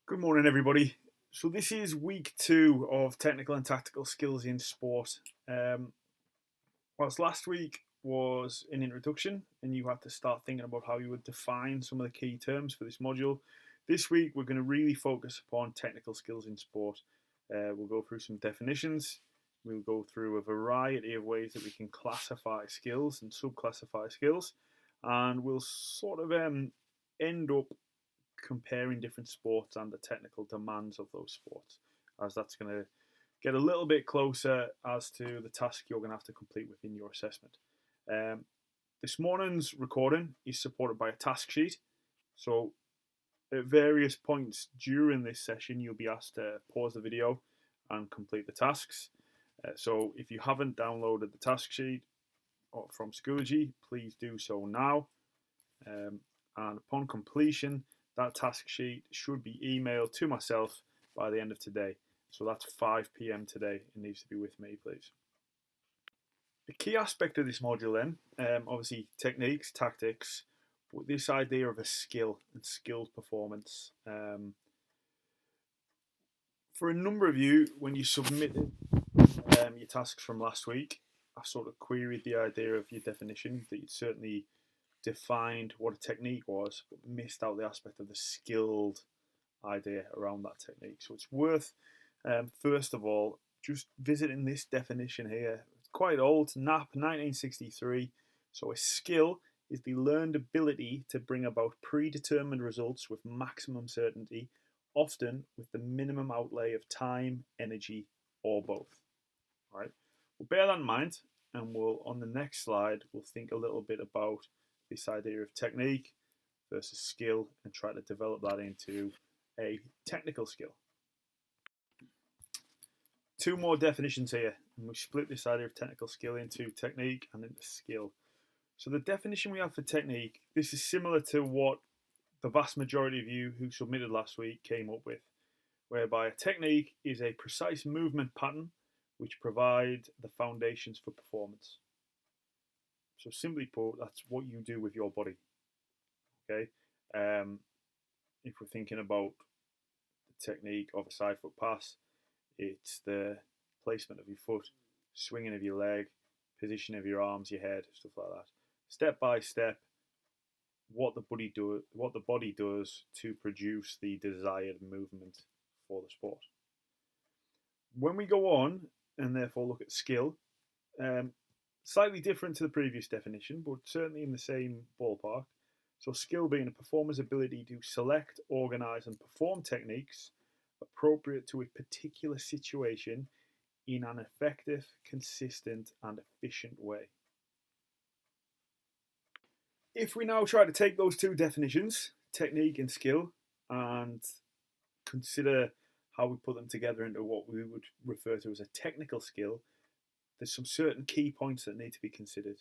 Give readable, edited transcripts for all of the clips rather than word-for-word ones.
Good morning, everybody. So this is week 2 of technical and tactical skills in sport. Um, whilst last week was an introduction, and you had to start thinking about how you would define some of the key terms for this module. This week we're going to really focus upon technical skills in sport. We'll go through some definitions. We'll go through a variety of ways that we can classify skills and subclassify skills, and we'll sort of end up comparing different sports and the technical demands of those sports, as that's going to get a little bit closer as to the task you're going to have to complete within your assessment. Um, this morning's recording is supported by a task sheet. So at various points during this session, you'll be asked to pause the video and complete the tasks. So if you haven't downloaded the task sheet from Schoology, please do so now. And upon completion, that task sheet should be emailed to myself by the end of today. So that's 5 p.m. today. It needs to be with me, please. The key aspect of this module then, obviously techniques, tactics, but this idea of a skill and skilled performance. For a number of you, when you submitted your tasks from last week, I sort of queried the idea of your definition, that you'd certainly defined what a technique was, but missed out the aspect of the skilled idea around that technique. So it's worth, first of all, just visiting this definition here. It's quite old, Knapp, 1963. So a skill is the learned ability to bring about predetermined results with maximum certainty, often with the minimum outlay of time, energy, or both. All right. We'll bear that in mind, and we'll on the next slide we'll think a little bit about this idea of technique versus skill and try to develop that into a technical skill. Two more definitions here, and we split this idea of technical skill into technique and into skill. So the definition we have for technique, this is similar to what the vast majority of you who submitted last week came up with, whereby a technique is a precise movement pattern which provide the foundations for performance. So simply put, that's what you do with your body. Okay, if we're thinking about the technique of a side foot pass, it's the placement of your foot, swinging of your leg, position of your arms, your head, stuff like that. Step by step, what the body does to produce the desired movement for the sport. When we go on and therefore look at skill, slightly different to the previous definition, but certainly in the same ballpark. So skill being a performer's ability to select, organize, and perform techniques appropriate to a particular situation in an effective, consistent, and efficient way. If we now try to take those two definitions, technique and skill, and consider how we put them together into what we would refer to as a technical skill, there's some certain key points that need to be considered.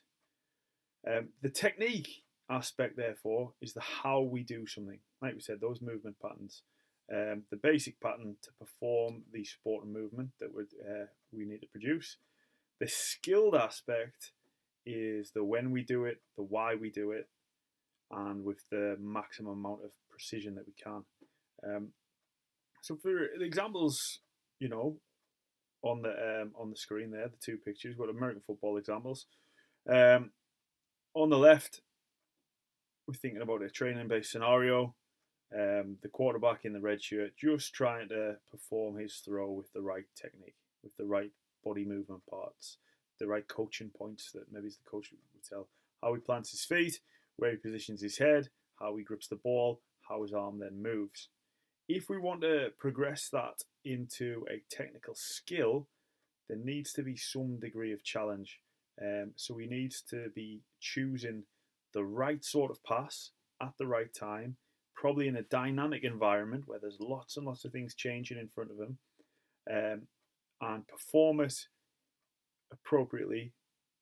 The technique aspect, therefore, is the how we do something. Like we said, those movement patterns. The basic pattern to perform the sport and movement that we need to produce. The skilled aspect is the when we do it, the why we do it, and with the maximum amount of precision that we can. So for the examples, on the screen there, the two pictures, we've got American football examples. On the left, we're thinking about a training-based scenario. The quarterback in the red shirt just trying to perform his throw with the right technique, with the right body movement parts, the right coaching points that maybe the coach would tell. How he plants his feet, where he positions his head, how he grips the ball, how his arm then moves. If we want to progress that into a technical skill, there needs to be some degree of challenge. So he needs to be choosing the right sort of pass at the right time, probably in a dynamic environment where there's lots and lots of things changing in front of him, and perform it appropriately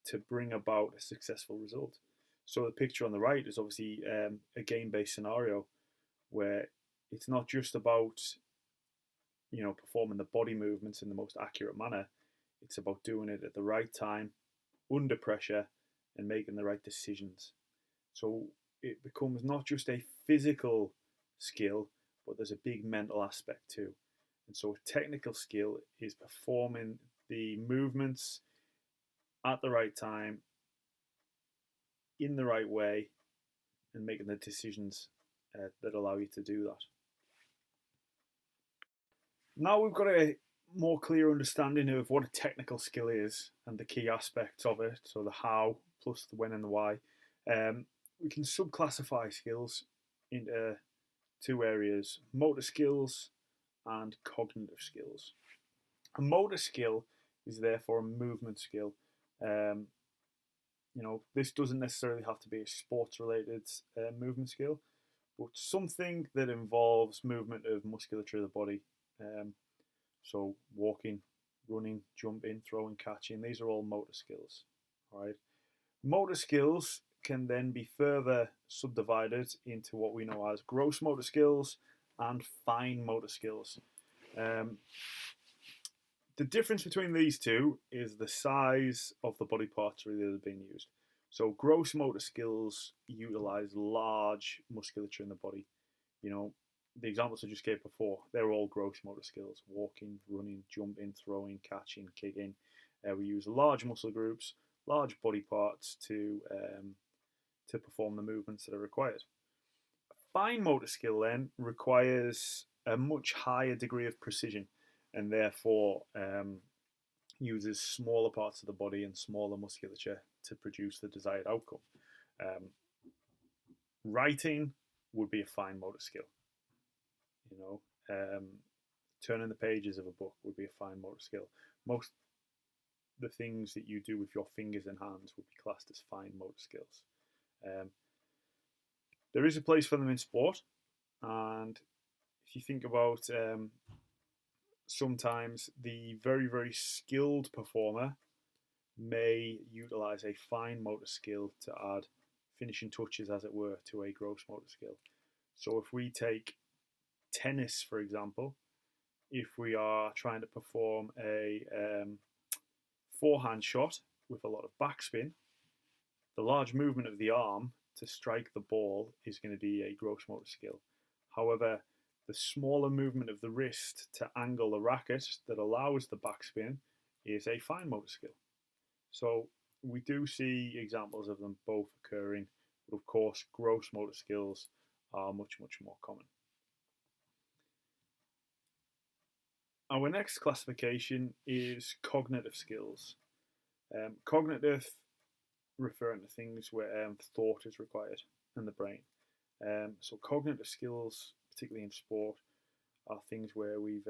to bring about a successful result. So the picture on the right is obviously a game-based scenario where it's not just about performing the body movements in the most accurate manner. It's about doing it at the right time, under pressure, and making the right decisions. So it becomes not just a physical skill, but there's a big mental aspect too. And so a technical skill is performing the movements at the right time, in the right way, and making the decisions that allow you to do that. Now we've got a more clear understanding of what a technical skill is and the key aspects of it, so the how plus the when and the why. We can subclassify skills into two areas: motor skills and cognitive skills. A motor skill is therefore a movement skill. Um, this doesn't necessarily have to be a sports-related movement skill, but something that involves movement of musculature of the body. So walking, running, jumping, throwing, catching, these are all motor skills. Right? Motor skills can then be further subdivided into what we know as gross motor skills and fine motor skills. The difference between these two is the size of the body parts really that are being used. So gross motor skills utilize large musculature in the body. The examples I just gave before, they're all gross motor skills: walking, running, jumping, throwing, catching, kicking. We use large muscle groups, large body parts to perform the movements that are required. A fine motor skill then requires a much higher degree of precision, and therefore uses smaller parts of the body and smaller musculature to produce the desired outcome. Writing would be a fine motor skill. Turning the pages of a book would be a fine motor skill. Most the things that you do with your fingers and hands would be classed as fine motor skills. There is a place for them in sport, and if you think about sometimes the very, very skilled performer may utilize a fine motor skill to add finishing touches, as it were, to a gross motor skill. So if we take tennis, for example, if we are trying to perform a forehand shot with a lot of backspin, the large movement of the arm to strike the ball is going to be a gross motor skill. However, the smaller movement of the wrist to angle the racket that allows the backspin is a fine motor skill. So we do see examples of them both occurring, but of course gross motor skills are much, much more common. Our next classification is cognitive skills. Cognitive referring to things where thought is required in the brain. So cognitive skills, particularly in sport, are things where we've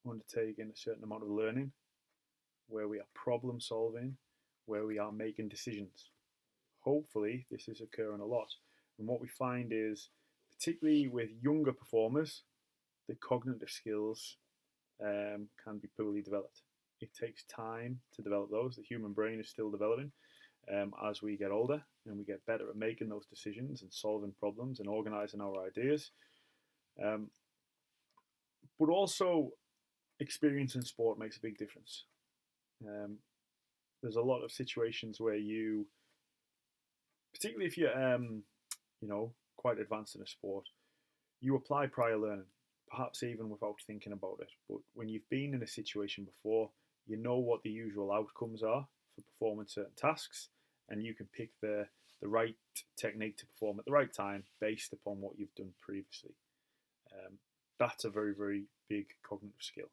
undertaken a certain amount of learning, where we are problem solving, where we are making decisions. Hopefully this is occurring a lot. And what we find is, particularly with younger performers, the cognitive skills can be poorly developed. It takes time to develop those. The human brain is still developing as we get older, and we get better at making those decisions and solving problems and organizing our ideas. But also, experience in sport makes a big difference. There's a lot of situations where you, particularly if you're quite advanced in a sport, you apply prior learning, perhaps even without thinking about it. But when you've been in a situation before, you know what the usual outcomes are for performing certain tasks, and you can pick the right technique to perform at the right time based upon what you've done previously. That's a very, very big cognitive skill.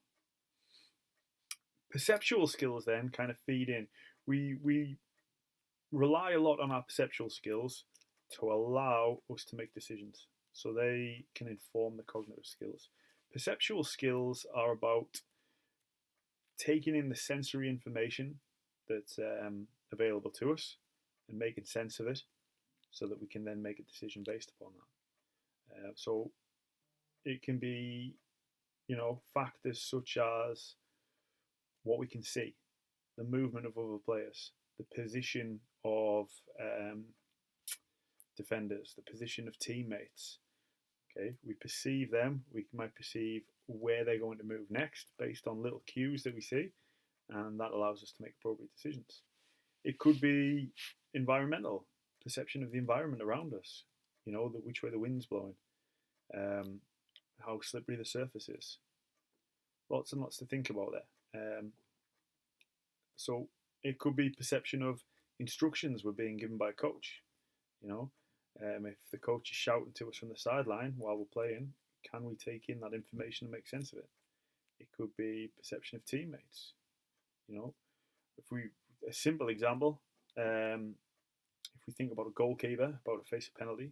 Perceptual skills then kind of feed in. We rely a lot on our perceptual skills to allow us to make decisions, so they can inform the cognitive skills. Perceptual skills are about taking in the sensory information that's available to us and making sense of it so that we can then make a decision based upon that. So it can be, factors such as what we can see, the movement of other players, the position of defenders, the position of teammates. Okay, we perceive them. We might perceive where they're going to move next based on little cues that we see, and that allows us to make appropriate decisions. It could be environmental perception of the environment around us. Which way the wind's blowing. how slippery the surface is. Lots and lots to think about there. So it could be perception of instructions we're being given by a coach. You know, if the coach is shouting to us from the sideline while we're playing, can we take in that information and make sense of it? It could be perception of teammates. You know, a simple example, if we think about a goalkeeper about to face a penalty,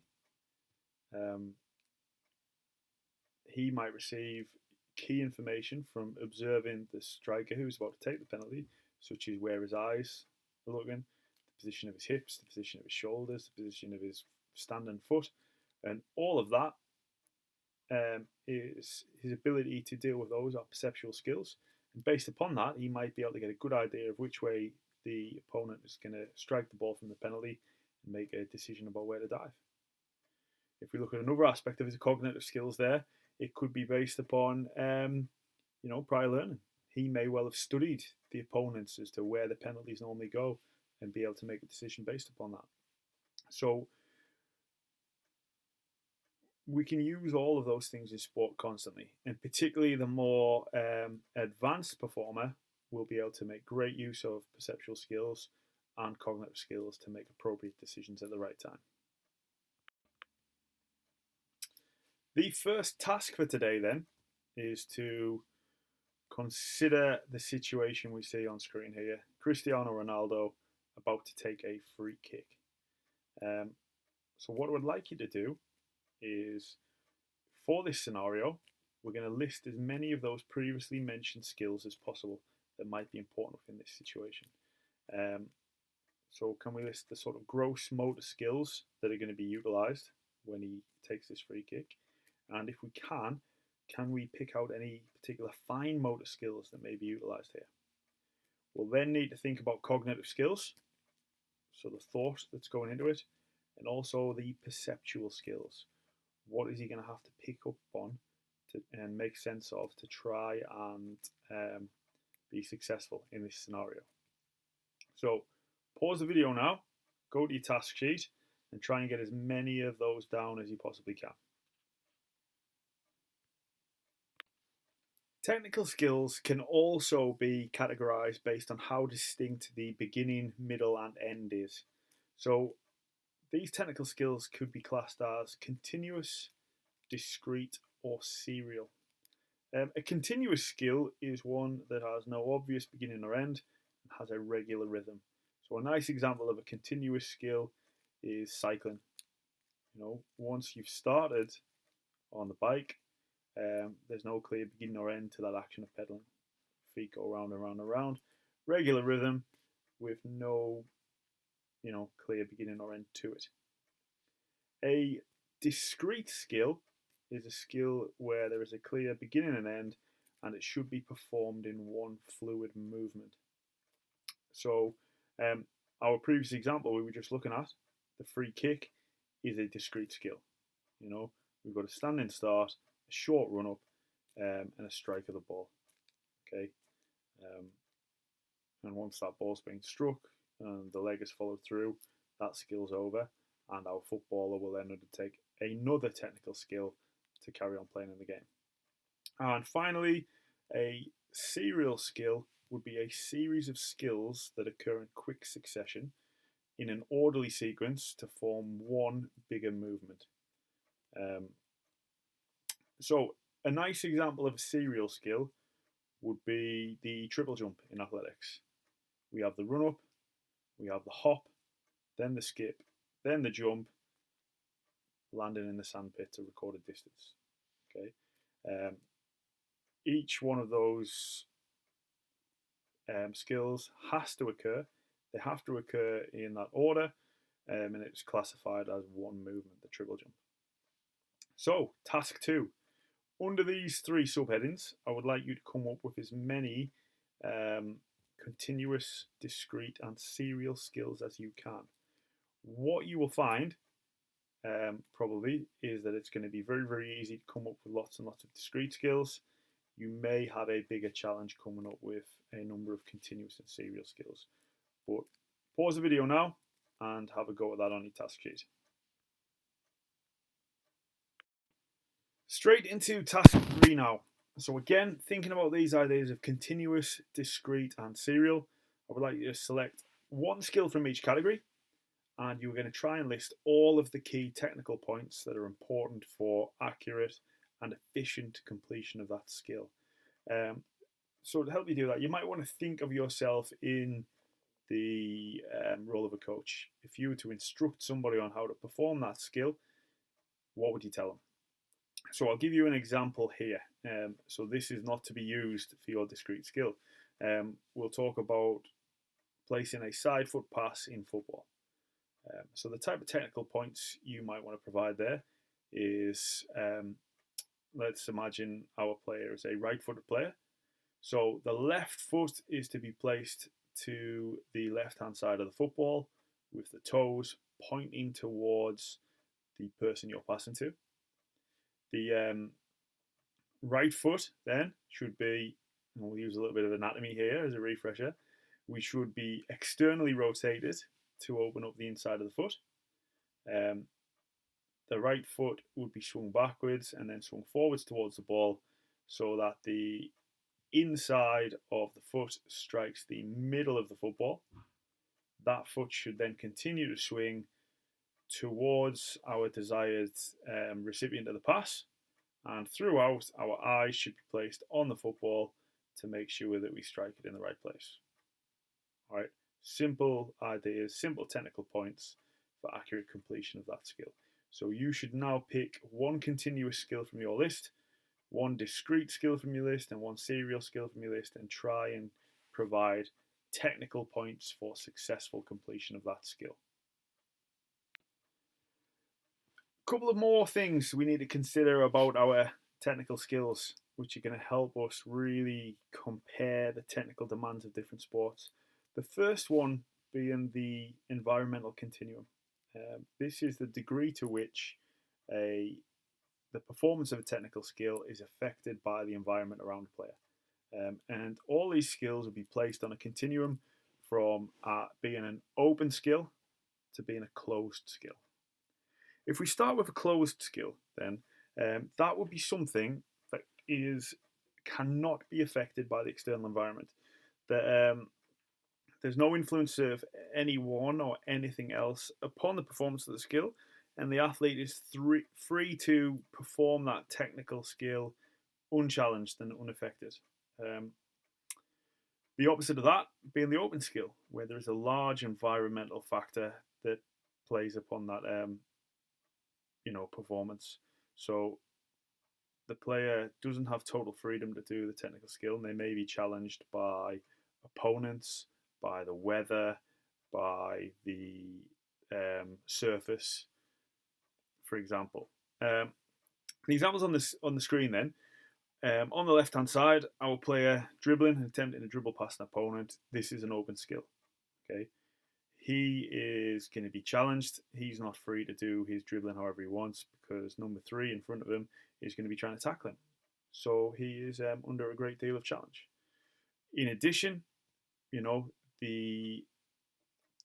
he might receive key information from observing the striker who's about to take the penalty, such as where his eyes are looking, the position of his hips, the position of his shoulders, the position of his standing foot, and all of that is his ability to deal with those are perceptual skills. And based upon that, he might be able to get a good idea of which way the opponent is going to strike the ball from the penalty and make a decision about where to dive. If we look at another aspect of his cognitive skills there, it could be based upon prior learning. He may well have studied the opponents as to where the penalties normally go and be able to make a decision based upon that. So we can use all of those things in sport constantly, and particularly the more advanced performer will be able to make great use of perceptual skills and cognitive skills to make appropriate decisions at the right time. The first task for today then is to consider the situation we see on screen here. Cristiano Ronaldo about to take a free kick. So what I would like you to do is, for this scenario, we're going to list as many of those previously mentioned skills as possible that might be important within this situation. So can we list the sort of gross motor skills that are going to be utilised when he takes this free kick? And if we can we pick out any particular fine motor skills that may be utilised here? We'll then need to think about cognitive skills, so the thought that's going into it, and also the perceptual skills. What is he going to have to pick up on and make sense of to try and be successful in this scenario? So pause the video now, go to your task sheet, and try and get as many of those down as you possibly can. Technical skills can also be categorized based on how distinct the beginning, middle, and end is. So these technical skills could be classed as continuous, discrete, or serial. A continuous skill is one that has no obvious beginning or end and has a regular rhythm. So a nice example of a continuous skill is cycling. Once you've started on the bike, there's no clear beginning or end to that action of pedaling. Feet go round and round and round. Regular rhythm with no, clear beginning or end to it. A discrete skill is a skill where there is a clear beginning and end, and it should be performed in one fluid movement. So our previous example we were just looking at, the free kick, is a discrete skill. We've got a standing start, a short run up, and a strike of the ball. Okay, and once that ball's been struck and the leg has followed through, that skill's over, and our footballer will then undertake another technical skill to carry on playing in the game. And finally, a serial skill would be a series of skills that occur in quick succession in an orderly sequence to form one bigger movement. So a nice example of a serial skill would be the triple jump in athletics. We have the run up, we have the hop, then the skip, then the jump, landing in the sandpit to recorded distance. Okay, each one of those skills has to occur. They have to occur in that order, and it's classified as one movement, the triple jump. So, task 2. Under these 3 subheadings, I would like you to come up with as many continuous, discrete, and serial skills as you can. What you will find probably is that it's going to be very, very easy to come up with lots and lots of discrete skills. You may have a bigger challenge coming up with a number of continuous and serial skills. But pause the video now and have a go at that on your task sheet. Straight into task 3 now. So again, thinking about these ideas of continuous, discrete, and serial, I would like you to select one skill from each category, and you're going to try and list all of the key technical points that are important for accurate and efficient completion of that skill. So to help you do that, you might want to think of yourself in the role of a coach. If you were to instruct somebody on how to perform that skill, what would you tell them? So I'll give you an example here. So this is not to be used for your discrete skill. We'll talk about placing a side foot pass in football. So the type of technical points you might want to provide there is, let's imagine our player is a right-footed player. So the left foot is to be placed to the left-hand side of the football with the toes pointing towards the person you're passing to. The right foot then should be, and we'll use a little bit of anatomy here as a refresher, we should be externally rotated to open up the inside of the foot. The right foot would be swung backwards and then swung forwards towards the ball so that the inside of the foot strikes the middle of the football. That foot should then continue to swing towards our desired recipient of the pass, and throughout our eyes should be placed on the football to make sure that we strike it in the right place. All right, simple ideas, simple technical points for accurate completion of that skill. So you should now pick one continuous skill from your list, one discrete skill from your list, and one serial skill from your list, and try and provide technical points for successful completion of that skill. A couple of more things we need to consider about our technical skills, which are going to help us really compare the technical demands of different sports. The first one being the environmental continuum. This is the degree to which the performance of a technical skill is affected by the environment around the player. And all these skills will be placed on a continuum from being an open skill to being a closed skill. If we start with a closed skill, then that would be something that cannot be affected by the external environment. There's no influence of anyone or anything else upon the performance of the skill, and the athlete is free to perform that technical skill unchallenged and unaffected. The opposite of that being the open skill, where there is a large environmental factor that plays upon that performance. So the player doesn't have total freedom to do the technical skill, and they may be challenged by opponents, by the weather, by the surface, for example. The examples on the screen then. On the left-hand side, our player dribbling and attempting to dribble past an opponent. This is an open skill. Okay, he is going to be challenged. He's not free to do his dribbling however he wants because number 3 in front of him is going to be trying to tackle him. So he is under a great deal of challenge. In addition, the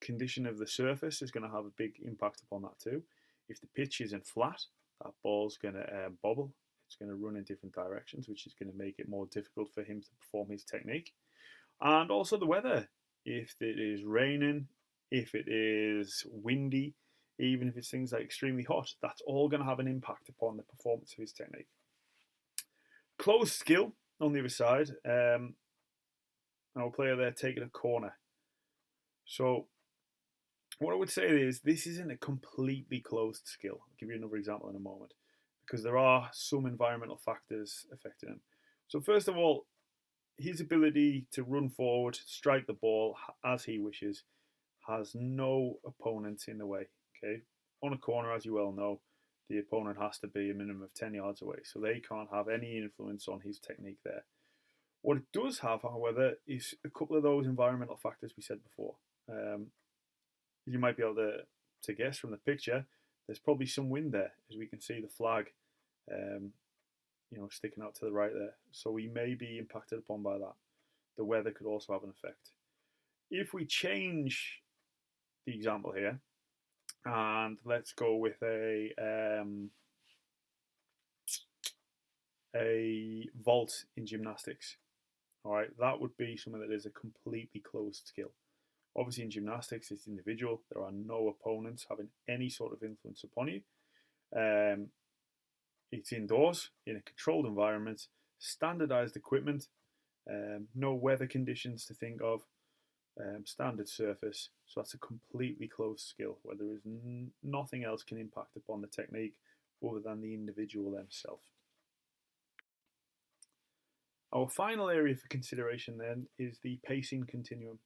condition of the surface is going to have a big impact upon that too. If the pitch isn't flat, that ball's going to bobble. It's going to run in different directions, which is going to make it more difficult for him to perform his technique. And also the weather. If it is raining, if it is windy, even if it's things like extremely hot, that's all going to have an impact upon the performance of his technique. Closed skill on the other side, our player there taking a corner. So what I would say is this isn't a completely closed skill. I'll give you another example in a moment, because there are some environmental factors affecting him. So first of all, his ability to run forward, strike the ball as he wishes, has no opponent in the way. Okay, on a corner, as you well know, the opponent has to be a minimum of 10 yards away, so they can't have any influence on his technique there. What it does have, however, is a couple of those environmental factors we said before. You might be able to guess from the picture, there's probably some wind there, as we can see the flag sticking out to the right there. So we may be impacted upon by that. The weather could also have an effect. If we change the example here, and let's go with a a vault in gymnastics. All right, that would be something that is a completely closed skill. Obviously, in gymnastics, it's individual. There are no opponents having any sort of influence upon you. Um, it's indoors in a controlled environment, standardized equipment, no weather conditions to think of, standard surface. So that's a completely closed skill where there is nothing else can impact upon the technique other than the individual themselves. Our final area for consideration then is the pacing continuum,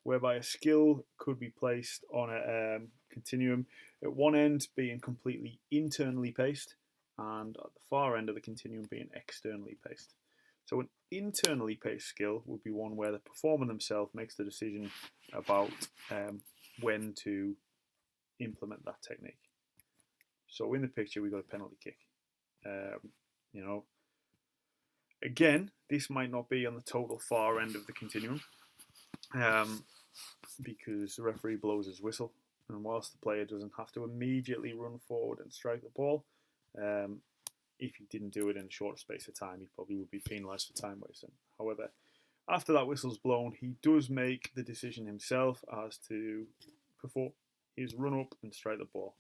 whereby a skill could be placed on a continuum at one end being completely internally paced and at the far end of the continuum being externally paced. So an internally paced skill would be one where the performer themselves makes the decision about when to implement that technique. So in the picture we got a penalty kick. Again, this might not be on the total far end of the continuum because the referee blows his whistle, and whilst the player doesn't have to immediately run forward and strike the ball, if he didn't do it in a shorter space of time, he probably would be penalised for time wasting. However, after that whistle's blown, he does make the decision himself as to perform his run up and strike the ball.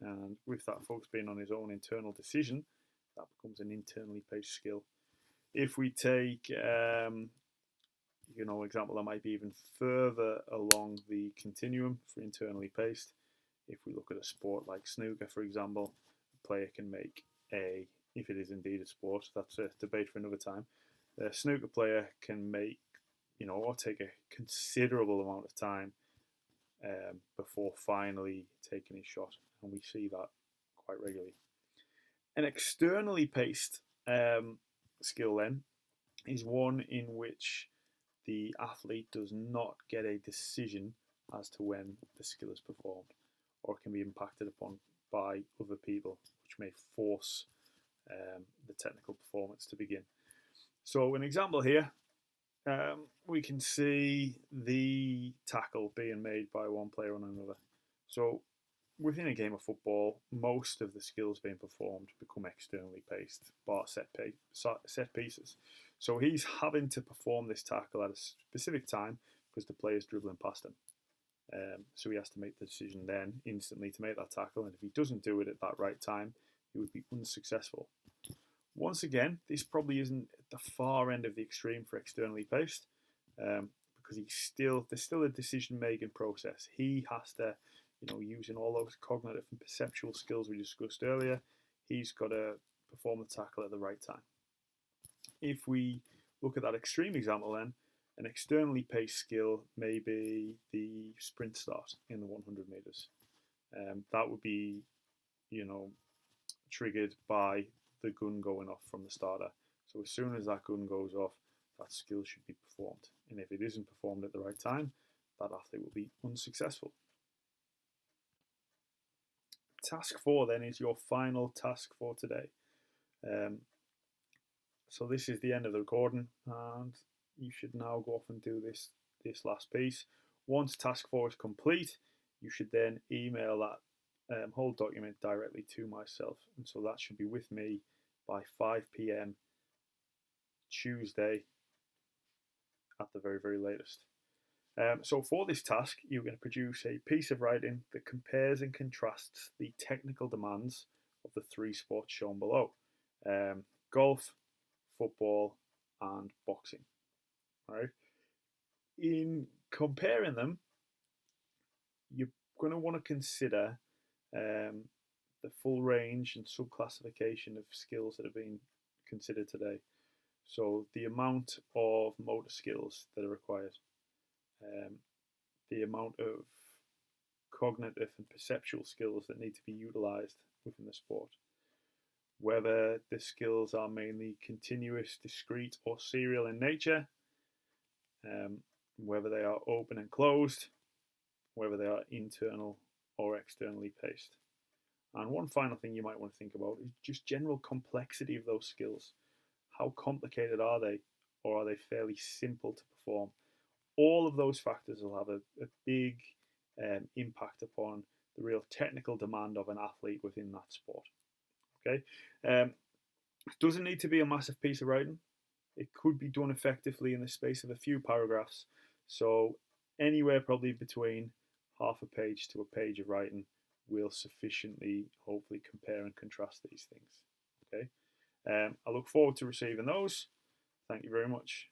And with that focus being on his own internal decision, that becomes an internally paced skill. If we take, example that might be even further along the continuum for internally paced, if we look at a sport like snooker, for example, a player can make if it is indeed a sport, that's a debate for another time, a snooker player can make, or take a considerable amount of time before finally taking his shot, and we see that quite regularly. An externally paced skill then is one in which the athlete does not get a decision as to when the skill is performed, or can be impacted upon by other people, which may force the technical performance to begin. So an example here, we can see the tackle being made by one player on another. So within a game of football, most of the skills being performed become externally paced, bar set pieces. So he's having to perform this tackle at a specific time because the player's dribbling past him. So he has to make the decision then instantly to make that tackle, and if he doesn't do it at that right time, he would be unsuccessful. Once again, this probably isn't at the far end of the extreme for externally paced, because there's still a decision-making process. He has to, using all those cognitive and perceptual skills we discussed earlier, he's got to perform the tackle at the right time. If we look at that extreme example then, an externally paced skill may be the sprint start in the 100 metres. That would be, triggered by the gun going off from the starter. So as soon as that gun goes off, that skill should be performed. And if it isn't performed at the right time, that athlete will be unsuccessful. Task 4 then is your final task for today. So this is the end of the recording, and you should now go off and do this last piece. Once task 4 is complete, you should then email that whole document directly to myself, and so that should be with me by 5 p.m. Tuesday at the very, very latest. So for this task, you're going to produce a piece of writing that compares and contrasts the technical demands of the 3 sports shown below: golf, football, and boxing. Right? In comparing them, you're going to want to consider the full range and sub-classification of skills that have been considered today. So the amount of motor skills that are required, the amount of cognitive and perceptual skills that need to be utilised within the sport, whether the skills are mainly continuous, discrete, or serial in nature, whether they are open and closed, whether they are internal or externally paced. And one final thing you might want to think about is just general complexity of those skills. How complicated are they, or are they fairly simple to perform? All of those factors will have a big impact upon the real technical demand of an athlete within that sport. Okay, It doesn't need to be a massive piece of writing. It could be done effectively in the space of a few paragraphs. So anywhere probably between half a page to a page of writing will sufficiently hopefully compare and contrast these things. Okay. I look forward to receiving those. Thank you very much.